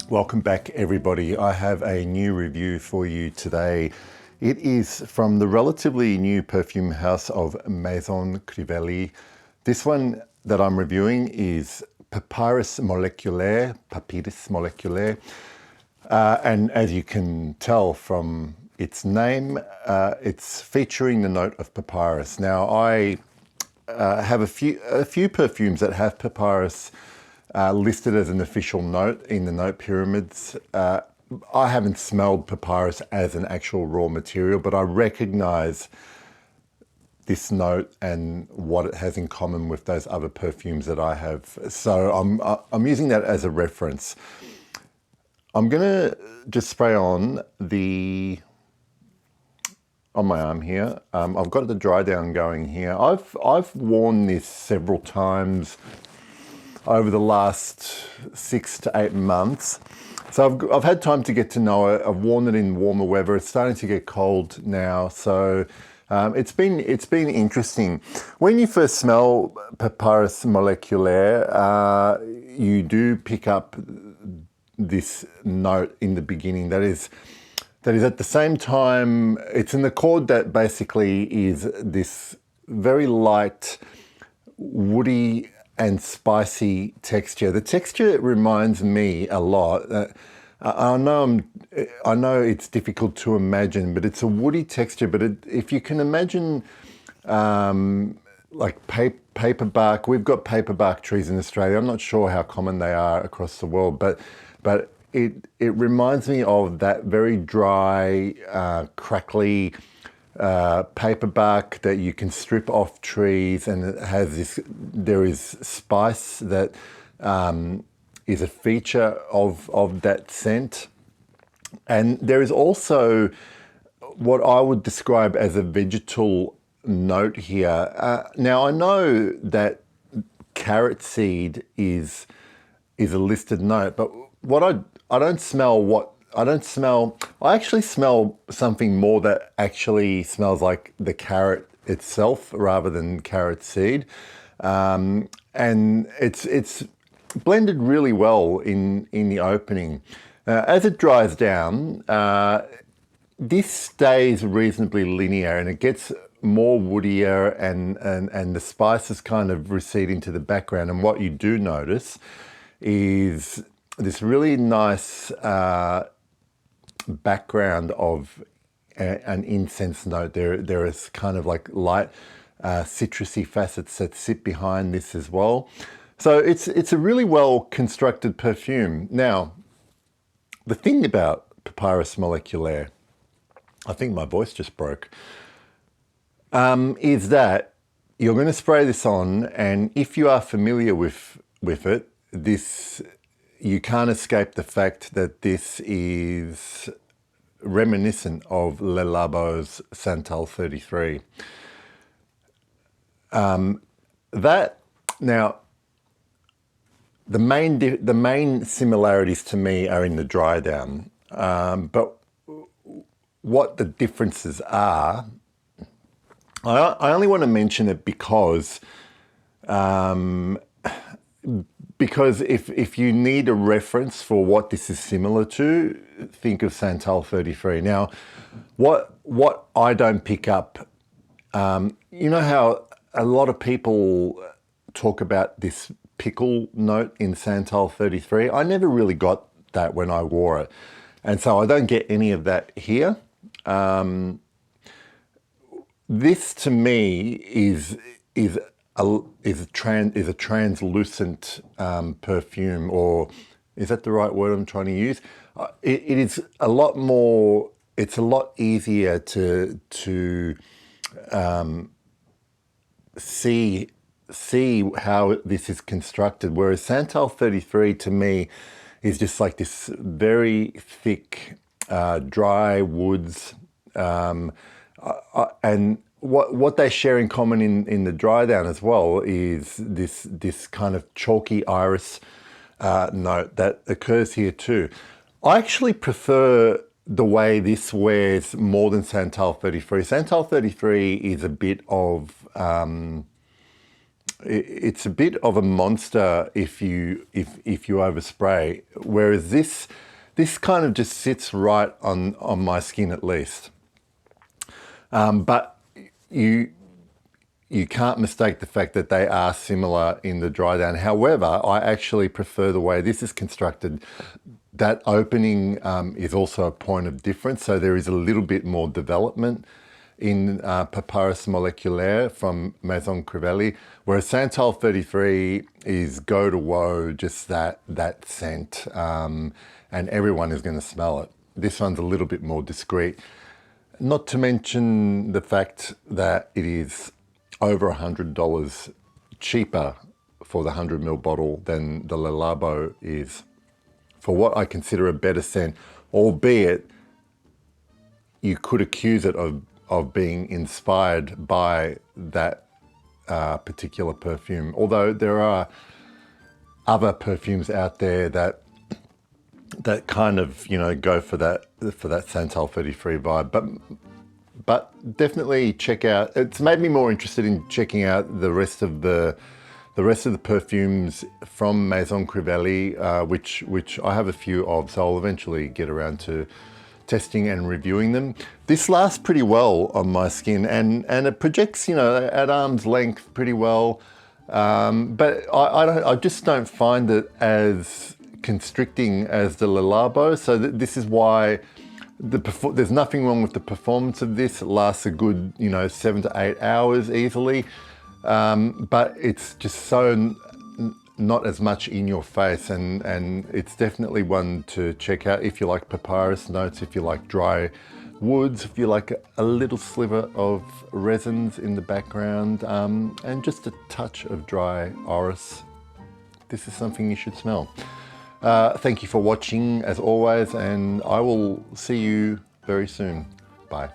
Welcome back, everybody. I have a new review for you today. It is from the relatively new perfume house of Maison Crivelli. This one that I'm reviewing is Papyrus Moleculaire, Papyrus Moleculaire. And as you can tell from its name, it's featuring the note of papyrus. Now, I have a few perfumes that have papyrus listed as an official note in the note pyramids. I haven't smelled papyrus as an actual raw material, but I recognize this note and what it has in common with those other perfumes that I have. So I'm using that as a reference. I'm gonna just spray on my arm here. I've got the dry down going here. I've worn this several times over the last 6 to 8 months. So I've had time to get to know it. I've worn it in warmer weather. It's starting to get cold now, so it's been interesting. When you first smell Papyrus Moleculaire, you do pick up this note in the beginning. That is at the same time, it's an accord that basically is this very light, woody and spicy texture. The texture reminds me a lot. I know it's difficult to imagine, but it's a woody texture. But if you can imagine, like paper bark, we've got paper bark trees in Australia. I'm not sure how common they are across the world, but it reminds me of that very dry, crackly paper bark that you can strip off trees, and it has there is spice that is a feature of that scent. And there is also what I would describe as a vegetal note here. Now I know that carrot seed is a listed note, but I actually smell something more that actually smells like the carrot itself rather than carrot seed. And it's blended really well in the opening. As it dries down, this stays reasonably linear and it gets more woodier, and the spices kind of recede into the background. And what you do notice is this really nice background of an incense note. There is kind of like light citrusy facets that sit behind this as well. So it's a really well constructed perfume. Now, the thing about Papyrus Moleculaire, I think my voice just broke, is that you're going to spray this on, and if you are familiar with it, you can't escape the fact that this is reminiscent of Le Labo's Santal 33. Now, the main similarities to me are in the dry down, but what the differences are, I only want to mention it because if you need a reference for what this is similar to, think of Santal 33. Now, what I don't pick up, you know how a lot of people talk about this pickle note in Santal 33? I never really got that when I wore it. And so I don't get any of that here. This to me is a translucent perfume, or is that the right word I'm trying to use? It is a lot more. It's a lot easier to see how this is constructed. Whereas Santal 33 to me is just like this very thick, dry woods, and what they share in common in the dry down as well is this kind of chalky iris note that occurs here too. I actually prefer the way this wears more than Santal 33. Santal 33 is a bit of it's a bit of a monster if you overspray, whereas this kind of just sits right on my skin at least. But you can't mistake the fact that they are similar in the dry down. However, I actually prefer the way this is constructed. That opening is also a point of difference, so there is a little bit more development in Papyrus Moleculaire from Maison Crivelli, whereas Santal 33 is go to woe, just that scent, and everyone is going to smell it. This one's a little bit more discreet, not to mention the fact that it is over $100 cheaper for the 100ml bottle than the Le Labo is, for what I consider a better scent, albeit you could accuse it of being inspired by that particular perfume. Although there are other perfumes out there that kind of, you know, go for that Santal 33 vibe. But definitely check out. It's made me more interested in checking out the rest of the perfumes from Maison Crivelli, which I have a few of, so I'll eventually get around to testing and reviewing them. This lasts pretty well on my skin, and it projects, you know, at arm's length pretty well. But I just don't find it as constricting as the Le Labo. So this is why there's nothing wrong with the performance of this. It lasts a good, you know, 7 to 8 hours easily. But it's just so not as much in your face, and it's definitely one to check out if you like papyrus notes, if you like dry woods, if you like a little sliver of resins in the background, and just a touch of dry orris. This is something you should smell. Thank you for watching as always, and I will see you very soon. Bye.